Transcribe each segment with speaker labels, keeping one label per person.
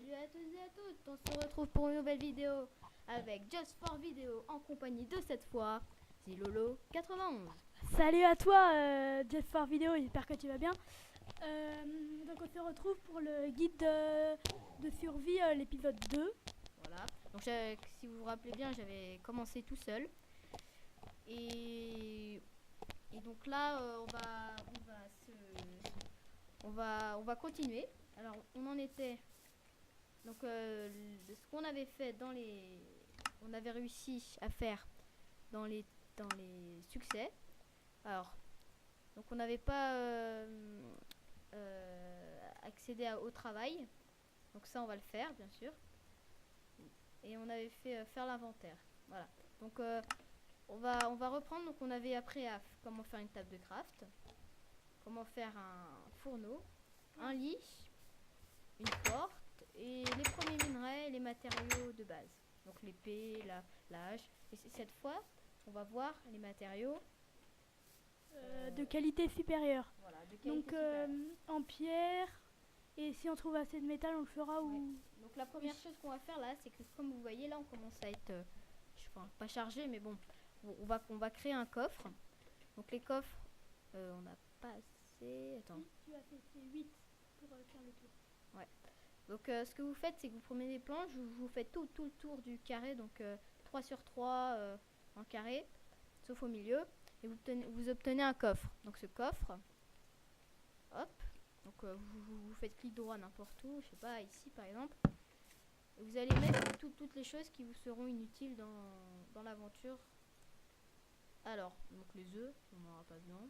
Speaker 1: Salut à tous et à toutes, on se retrouve pour une nouvelle vidéo avec Just for Video en compagnie de cette fois Zilolo 91.
Speaker 2: Salut à toi, Jeff for Video, j'espère que tu vas bien. Donc on se retrouve pour le guide de survie, l'épisode 2.
Speaker 1: Voilà, donc si vous vous rappelez bien, j'avais commencé tout seul. Et donc là, on va continuer. Alors on en était. Donc ce qu'on avait fait on avait réussi à faire dans les succès. Alors donc on n'avait pas accédé au travail. Donc ça on va le faire bien sûr. Et on avait fait faire l'inventaire. Voilà. Donc on va reprendre. Donc on avait appris à comment faire une table de craft, comment faire un fourneau, un lit, une porte et les premiers minerais et les matériaux de base. Donc l'épée, la hache. Et cette fois, on va voir les matériaux
Speaker 2: De qualité supérieure.
Speaker 1: voilà, de qualité
Speaker 2: Donc
Speaker 1: supérieure.
Speaker 2: en pierre, et si on trouve assez de métal, on le fera.
Speaker 1: Ouais.
Speaker 2: Ou...
Speaker 1: Donc la première chose qu'on va faire là, c'est que comme vous voyez là, on commence à être pas chargé, mais bon, on va créer un coffre. Donc les coffres, on n'a pas assez. Attends.
Speaker 2: Tu as fait 8 pour faire le tour.
Speaker 1: Ouais. Donc ce que vous faites, c'est que vous prenez des planches, vous faites tout le tour du carré, donc 3 sur 3 en carré, sauf au milieu, et vous obtenez un coffre. Donc ce coffre, hop, donc vous faites clic droit n'importe où, je sais pas, ici par exemple, et vous allez mettre toutes les choses qui vous seront inutiles dans l'aventure. Alors, donc les œufs, on n'en aura pas besoin,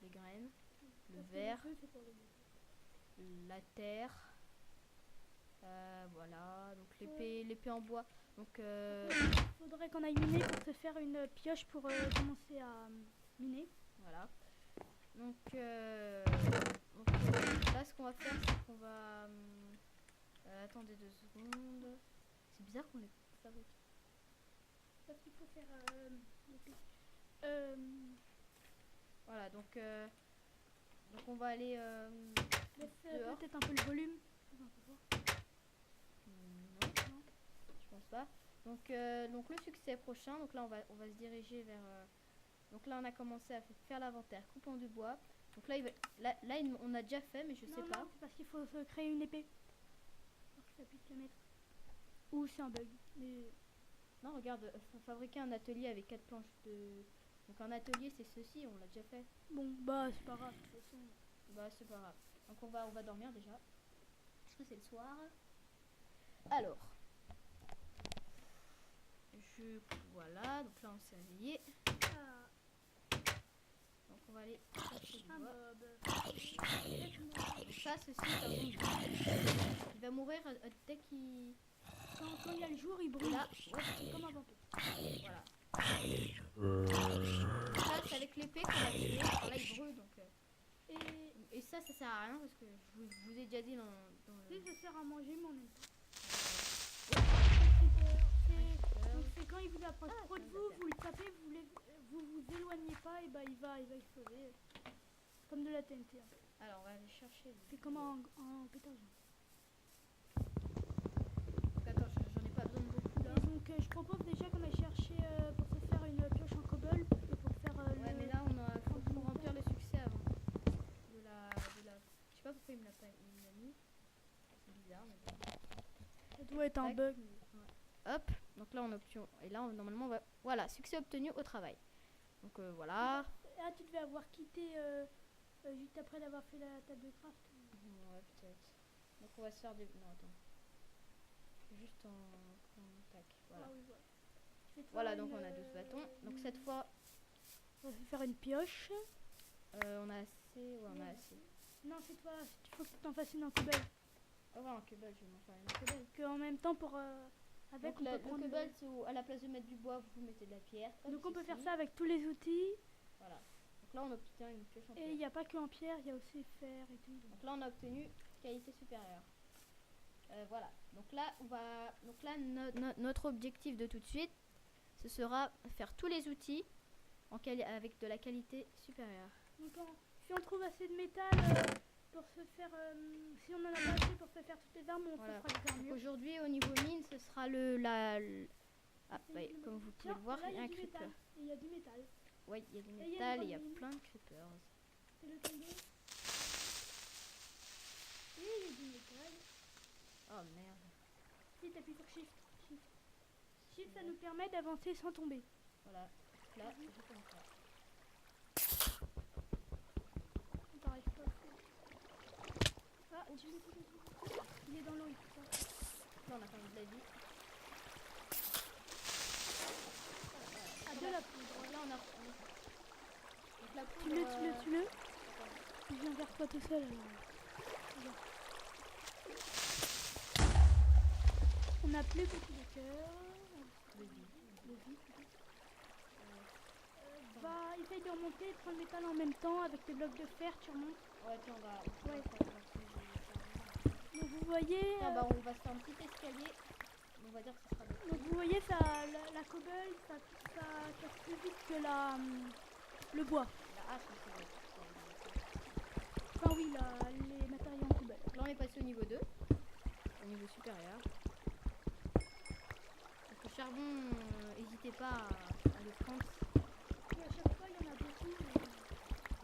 Speaker 1: les graines, le verre, la terre. Voilà, donc l'épée en bois. Donc
Speaker 2: faudrait qu'on aille miner pour se faire une pioche pour commencer à miner.
Speaker 1: voilà. Donc là, ce qu'on va faire, c'est qu'on va attendez 2 secondes. C'est bizarre qu'on ait fabriqué.
Speaker 2: Parce qu'il faut faire l'épée.
Speaker 1: Voilà, donc on va aller dehors.
Speaker 2: Peut-être un peu le volume.
Speaker 1: Non, je pense pas. Donc le succès prochain. Donc là, on va se diriger vers. Donc là, on a commencé à faire l'inventaire, coupant du bois. Donc là, on a déjà fait, mais je sais pas.
Speaker 2: Non, c'est parce qu'il faut se créer une épée pour que ça puisse le mettre. Ou c'est un bug. Mais
Speaker 1: Non, regarde, fabriquer un atelier avec 4 planches de. Donc un atelier, c'est ceci, on l'a déjà fait.
Speaker 2: bon, bah c'est pas grave de toute façon.
Speaker 1: Bah c'est pas grave. Donc on va dormir déjà. Parce que c'est le soir. Alors. Voilà, donc là on s'est réveillé.
Speaker 2: Ah,
Speaker 1: Donc on va aller chercher du bois.
Speaker 2: Bob.
Speaker 1: Ça, ceci, par contre, il va mourir dès qu'il.
Speaker 2: Quand il y a le jour, il brûle.
Speaker 1: Là,
Speaker 2: C'est comme un vampire.
Speaker 1: voilà. Ça, c'est avec l'épée qu'on a tué. Alors là, il brûle donc. Et ça sert à rien parce que je vous ai déjà dit dans le.
Speaker 2: Si, ça sert à manger, mais on aime pas.
Speaker 1: Donc,
Speaker 2: Donc c'est quand il vous approche trop de vous, vous le tapez, vous éloignez pas, et bah il va exploser. Comme de la TNT. En fait.
Speaker 1: alors on va aller chercher.
Speaker 2: C'est comme un pétage.
Speaker 1: Donc attends, j'en ai pas besoin de beaucoup là.
Speaker 2: Et donc je propose déjà qu'on aille chercher pour se faire une pioche en cobble et pour faire
Speaker 1: Ouais, mais là faut remplir le succès avant. De la. Je sais pas pourquoi il me l'a mis. C'est bizarre, mais bon.
Speaker 2: Ça doit être un
Speaker 1: Tac.
Speaker 2: bug.
Speaker 1: Hop, donc là on option. Et là normalement voilà, succès obtenu au travail. Donc voilà.
Speaker 2: Ah, tu devais avoir quitté juste après d'avoir fait la table de craft.
Speaker 1: Ouais, peut-être. Donc on va se faire des. Non, attends. Juste en tac. Voilà.
Speaker 2: Ah, oui, voilà.
Speaker 1: Voilà, donc on a 12 bâtons. Donc cette fois,
Speaker 2: on va se faire une pioche.
Speaker 1: on a assez. Ouais, on a assez.
Speaker 2: Non, c'est toi, il faut que tu t'en fasses une en cobble.
Speaker 1: Oh, ouais, un cobble, je vais m'en faire une en cobble.
Speaker 2: Qu'en même temps, pour. Avec,
Speaker 1: Donc le cobble, c'est à la place de mettre du bois, vous mettez de la pierre.
Speaker 2: Donc on peut faire ça avec tous les outils.
Speaker 1: Voilà. Donc là on obtient une pioche en pierre.
Speaker 2: Et il n'y a pas que en pierre, il y a aussi fer et tout.
Speaker 1: Donc là on a obtenu qualité supérieure. Voilà. Donc là notre objectif de tout de suite, ce sera faire tous les outils avec de la qualité supérieure.
Speaker 2: Donc si on trouve assez de métal, pour se faire, si on en a pas assez pour se faire toutes les armes, on
Speaker 1: Voilà.
Speaker 2: se fera des armures.
Speaker 1: Aujourd'hui, au niveau mine, ce sera Ah, ouais, comme vous pouvez
Speaker 2: Tiens,
Speaker 1: le voir,
Speaker 2: là,
Speaker 1: il y a un
Speaker 2: du
Speaker 1: creeper.
Speaker 2: métal. Et il y a du métal.
Speaker 1: Oui, il y a du
Speaker 2: Et il y a une
Speaker 1: métal et il y a
Speaker 2: grande mine.
Speaker 1: plein de creepers.
Speaker 2: C'est le tombeau. Et il y a du métal.
Speaker 1: Oh merde.
Speaker 2: Si t'appuies sur Shift. Shift. Shift, ça nous permet d'avancer sans tomber.
Speaker 1: Voilà. Là, je fais comme ça.
Speaker 2: On t'arrive pas. Ah, il est dans l'eau.
Speaker 1: Là, on a quand même de la vie.
Speaker 2: Ah, de la poudre.
Speaker 1: Là, on a... Donc la poudre...
Speaker 2: Tue-le. Je viens vers toi tout seul. Alors. On a plus beaucoup de cœur.
Speaker 1: De vie.
Speaker 2: Bah, essaye de remonter et de prendre le métal en même temps avec tes blocs de fer, tu remontes.
Speaker 1: Ouais, tiens, on va...
Speaker 2: Ouais.
Speaker 1: Ouais.
Speaker 2: Donc vous voyez,
Speaker 1: Ah, bah, on va se faire un petit escalier. On va dire que ce sera bon.
Speaker 2: donc vous voyez ça, la cobble, ça casse plus vite que le bois.
Speaker 1: La hache, c'est bon.
Speaker 2: Enfin oui, les matériaux en cobble.
Speaker 1: Là, on est passé au niveau 2. Au niveau supérieur. Donc le charbon, n'hésitez pas à le prendre.
Speaker 2: Et à chaque fois, il y en a beaucoup.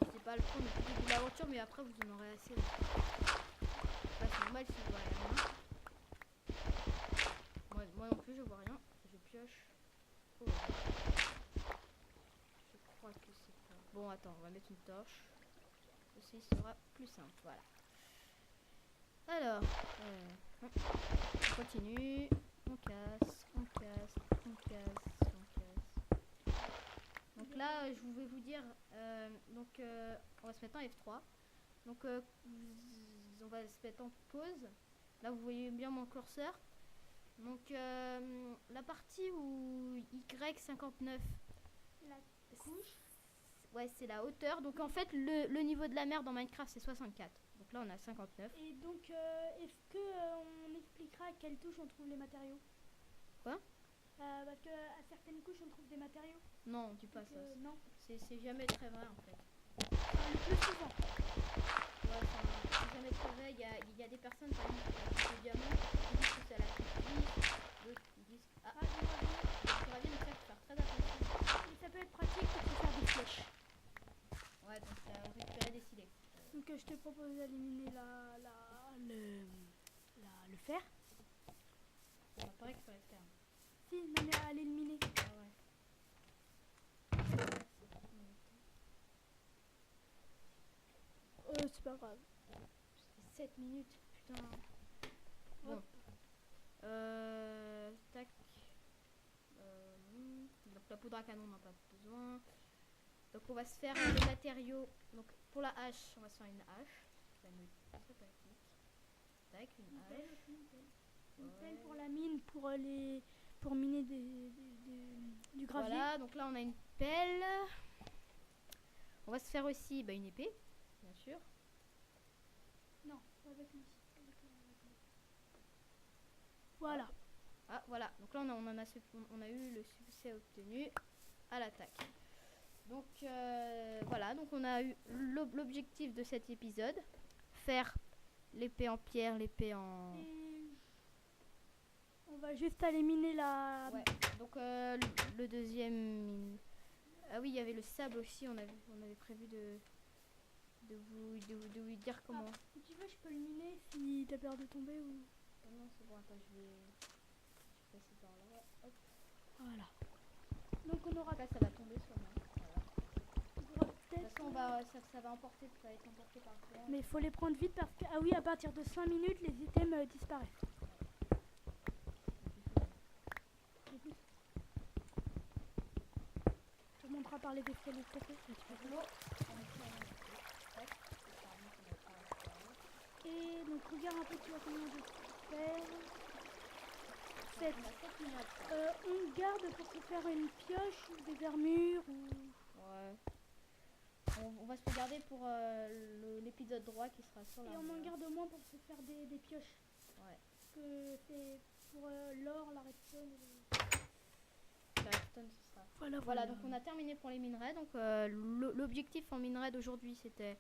Speaker 1: N'hésitez pas à le prendre au début de l'aventure, mais après, vous en aurez assez. Là, c'est normal si vous voyez rien. Moi non plus, je vois rien. Je pioche. Oh. Je crois que c'est pas... Bon, attends, on va mettre une torche. Ceci sera plus simple, voilà. Alors, on continue. On casse. Donc là, je vais vous dire... on va se mettre en F3. Donc, on va se mettre en pause. Là, vous voyez bien mon curseur. Donc, la partie où Y59...
Speaker 2: La couche.
Speaker 1: Ouais, c'est la hauteur. Donc, en fait, le niveau de la mer dans Minecraft, c'est 64. Donc là, on a 59.
Speaker 2: Et donc, est-ce que on expliquera à quelle touche on trouve les matériaux?
Speaker 1: Quoi?
Speaker 2: Parce qu'à certaines couches, on trouve des matériaux.
Speaker 1: Non, dis pas
Speaker 2: Donc,
Speaker 1: ça.
Speaker 2: non.
Speaker 1: C'est jamais très vrai, en fait.
Speaker 2: Le plus souvent.
Speaker 1: Ouais, c'est jamais très vrai. Il y a des personnes, par exemple, qui ont des diamants, qui disent que c'est à la couche 10. D'autres qui disent... Ah,
Speaker 2: Ah, du gravier.
Speaker 1: le gravier, donc ça, faut faire très attention.
Speaker 2: Et ça peut être pratique pour se faire des flèches.
Speaker 1: Ouais, donc récupérer des silex.
Speaker 2: Donc je te propose d'éliminer le fer.
Speaker 1: Ça paraît qu'il faut le faire.
Speaker 2: Si, non mais à l'éliminer.
Speaker 1: Ah ouais.
Speaker 2: C'est pas grave.
Speaker 1: C'est 7 minutes, putain. Bon. Tac. Donc la poudre à canon, on n'a pas besoin. Donc on va se faire les matériaux. Donc pour la hache, on va se faire une hache. Ça va être très pratique. Tac, une hache.
Speaker 2: Une pelle pour la mine, pour miner du gravier.
Speaker 1: Voilà, donc là on a une pelle. On va se faire aussi une épée, bien sûr.
Speaker 2: Non, pas avec lui. Voilà.
Speaker 1: Ah voilà, donc là on a eu le succès obtenu à l'attaque. Donc voilà, donc on a eu l'objectif de cet épisode, faire l'épée en pierre, l'épée en...
Speaker 2: Et on va juste aller miner la...
Speaker 1: Ouais, donc le deuxième... Ah oui, il y avait le sable aussi, on avait prévu de vous dire comment...
Speaker 2: Ah, si tu veux, je peux le miner si t'as peur de tomber ou...
Speaker 1: Oh non, c'est bon, attends, je vais passer par là. Hop.
Speaker 2: Voilà. Donc on aura...
Speaker 1: Là, ça va tomber sur moi. Voilà.
Speaker 2: on aura
Speaker 1: De toute façon, ça va être emporté par le vent.
Speaker 2: Mais il faut les prendre vite parce que... Ah oui, à partir de 5 minutes, les items disparaissent. Tu remonteras par les escaliers de côté. Et donc regarde un peu, tu as combien de faire 7. On garde pour se faire une pioche ou des armures ou...
Speaker 1: Ouais. On va se regarder pour l'épisode droit qui sera sur la...
Speaker 2: Et on en garde au moins pour se faire des pioches.
Speaker 1: Ouais.
Speaker 2: Parce que c'est pour l'or, la redstone...
Speaker 1: La redstone, ce sera...
Speaker 2: Voilà,
Speaker 1: donc on a terminé pour les minerais. Donc l'objectif en minerais d'aujourd'hui, c'était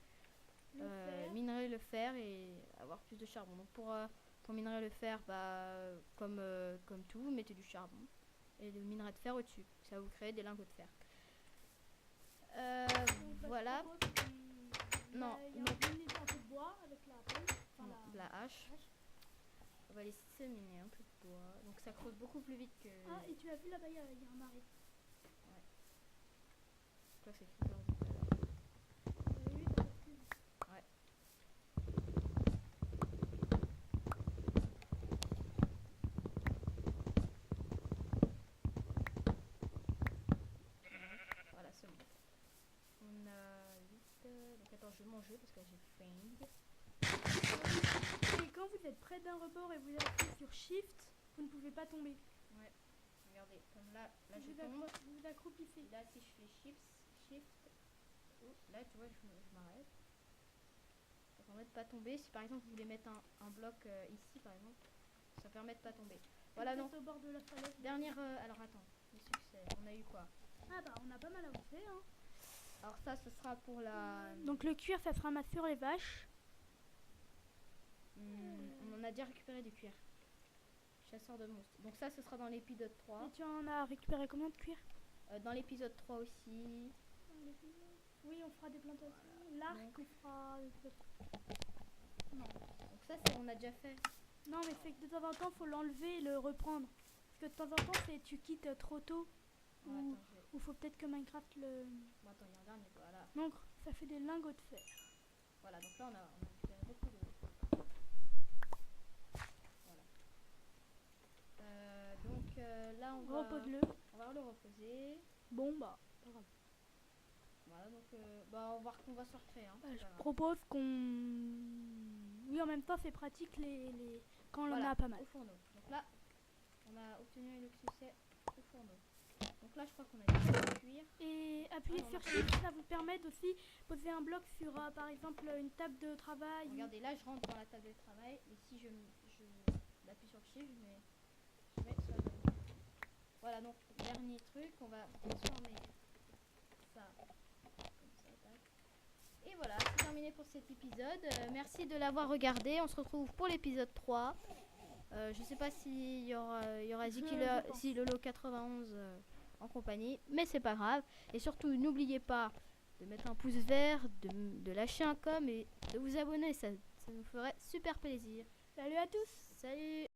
Speaker 1: minerai le fer et avoir plus de charbon. Donc pour minerai le fer, comme tout, vous mettez du charbon et le minerai de fer au-dessus. Ça va vous créer des lingots de fer. Voilà. Non,
Speaker 2: Il y a un peu de bois avec la pelle, enfin
Speaker 1: la hache. On va laisser seminer un peu de bois. Donc ça creuse beaucoup plus vite que...
Speaker 2: Ah, et tu as vu là-bas, il y a un marais.
Speaker 1: Quoi, c'est écrit dans le...
Speaker 2: Oui, t'as pas vu.
Speaker 1: Ouais. Voilà, c'est bon. On a 8... Donc attends, je vais manger parce que j'ai faim.
Speaker 2: Et quand vous êtes près d'un rebord et vous appuyez sur Shift, vous ne pouvez pas tomber.
Speaker 1: Ouais. Regardez, comme là je tombe.
Speaker 2: Vous vous accroupissez.
Speaker 1: Là, si je fais shift, là, tu vois, je m'arrête. Ça permet de pas tomber. Si par exemple vous voulez mettre un bloc ici, par exemple, ça permet de pas tomber. Voilà,
Speaker 2: Vous
Speaker 1: donc.
Speaker 2: êtes au bord de la falaise.
Speaker 1: Dernière. Alors attends, le succès. On a eu quoi?
Speaker 2: Ah bah, on a pas mal avancé, hein.
Speaker 1: Alors ça, ce sera pour la.
Speaker 2: Donc le cuir, ça sera sur les vaches.
Speaker 1: On en a déjà récupéré du cuir. Chasseur de monstres. Donc ça, ce sera dans l'épisode 3.
Speaker 2: Et tu en as récupéré combien de cuir?
Speaker 1: Dans l'épisode 3 aussi.
Speaker 2: Oui, on fera des plantations. L'arc, on fera... Non.
Speaker 1: Donc ça, on a déjà fait.
Speaker 2: Non, mais c'est que de temps en temps, faut l'enlever et le reprendre. Parce que de temps en temps, tu quittes trop tôt.
Speaker 1: Ouais,
Speaker 2: Ou faut peut-être que Minecraft le...
Speaker 1: Bon, attends, il y a un dernier, voilà.
Speaker 2: Donc, ça fait des lingots de fer.
Speaker 1: Voilà, donc là, on a récupéré beaucoup de... Voilà. Donc là, on
Speaker 2: Repose-le.
Speaker 1: va le reposer.
Speaker 2: Bon, bah, pas grave.
Speaker 1: Voilà, donc on va voir qu'on va se recréer. Hein,
Speaker 2: Je propose qu'on... Oui, en même temps, c'est pratique quand on en a pas mal.
Speaker 1: Au fourneau. Donc là, on a obtenu le succès au fourneau. Donc là, je crois qu'on a du cuir.
Speaker 2: Et appuyer sur Shift, ça vous permet aussi poser un bloc sur, par exemple, une table de travail.
Speaker 1: Regardez, là, je rentre dans la table de travail. Et si je appuie sur Shift, je mets sur le... Voilà, donc, dernier truc, on va transformer ça comme ça, tac. Et voilà, c'est terminé pour cet épisode. Merci de l'avoir regardé. On se retrouve pour l'épisode 3. Je sais pas s'il y aura Zilolo 91 en compagnie, mais c'est pas grave. Et surtout, n'oubliez pas de mettre un pouce vert, de lâcher un com et de vous abonner. Ça nous ferait super plaisir.
Speaker 2: Salut à tous.
Speaker 1: Salut.